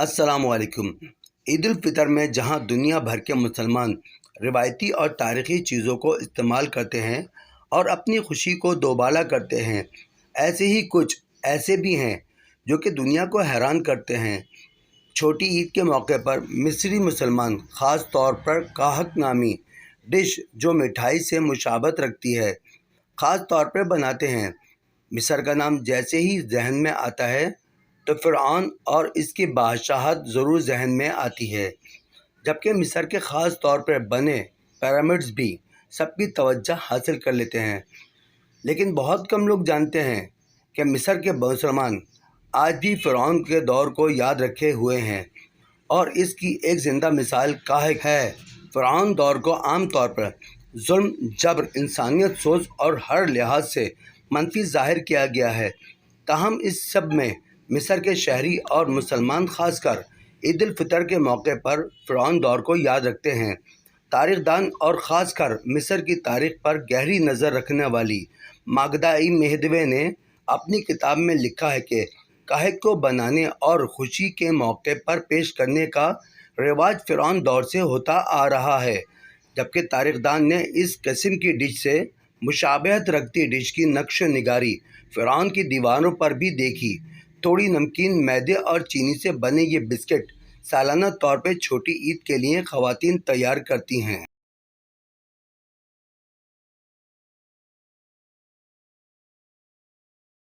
अस्सलाम वालेकुम। ईद उल फितर में जहां दुनिया भर के मुसलमान रिवायती और तारीख़ी चीज़ों को इस्तेमाल करते हैं और अपनी खुशी को दोबाला करते हैं, ऐसे ही कुछ ऐसे भी हैं जो कि दुनिया को हैरान करते हैं। छोटी ईद के मौके पर मिस्री मुसलमान ख़ास तौर पर काहक नामी डिश जो मिठाई से मुशाबत रखती है, ख़ास तौर पर बनाते हैं। मिस्र का नाम जैसे ही जहन में आता है तो फ़िरऔन और इसकी बादशाहत ज़रूर जहन में आती है, जबकि मिस्र के ख़ास तौर पर बने पिरामिड्स भी सबकी तवज्जो हासिल कर लेते हैं। लेकिन बहुत कम लोग जानते हैं कि मिस्र के मुसलमान आज भी फ़िरऔन के दौर को याद रखे हुए हैं, और इसकी एक ज़िंदा मिसाल काहक है। फ़िरऔन दौर को आम तौर पर जुल्म, जबर, इंसानियत सोच और हर लिहाज से मनफी ज़ाहिर किया गया है। ताहम इस सब में मिस्र के शहरी और मुसलमान खासकर ईद उल फितर के मौके पर फ़िरऔन दौर को याद रखते हैं। तारीख़दान और ख़ासकर मिस्र की तारीख़ पर गहरी नज़र रखने वाली मागदा-ई मेहदवी ने अपनी किताब में लिखा है कि काहक को बनाने और खुशी के मौके पर पेश करने का रिवाज फ़िरऔन दौर से होता आ रहा है, जबकि तारीख़दान ने इस किस्म की डिश से मुशाबहत रखती डिश की नक्श निगारी फ़िरऔन की दीवारों पर भी देखी। थोड़ी नमकीन, मैदे और चीनी से बने ये बिस्किट सालाना तौर पर छोटी ईद के लिए ख़वातीन तैयार करती हैं।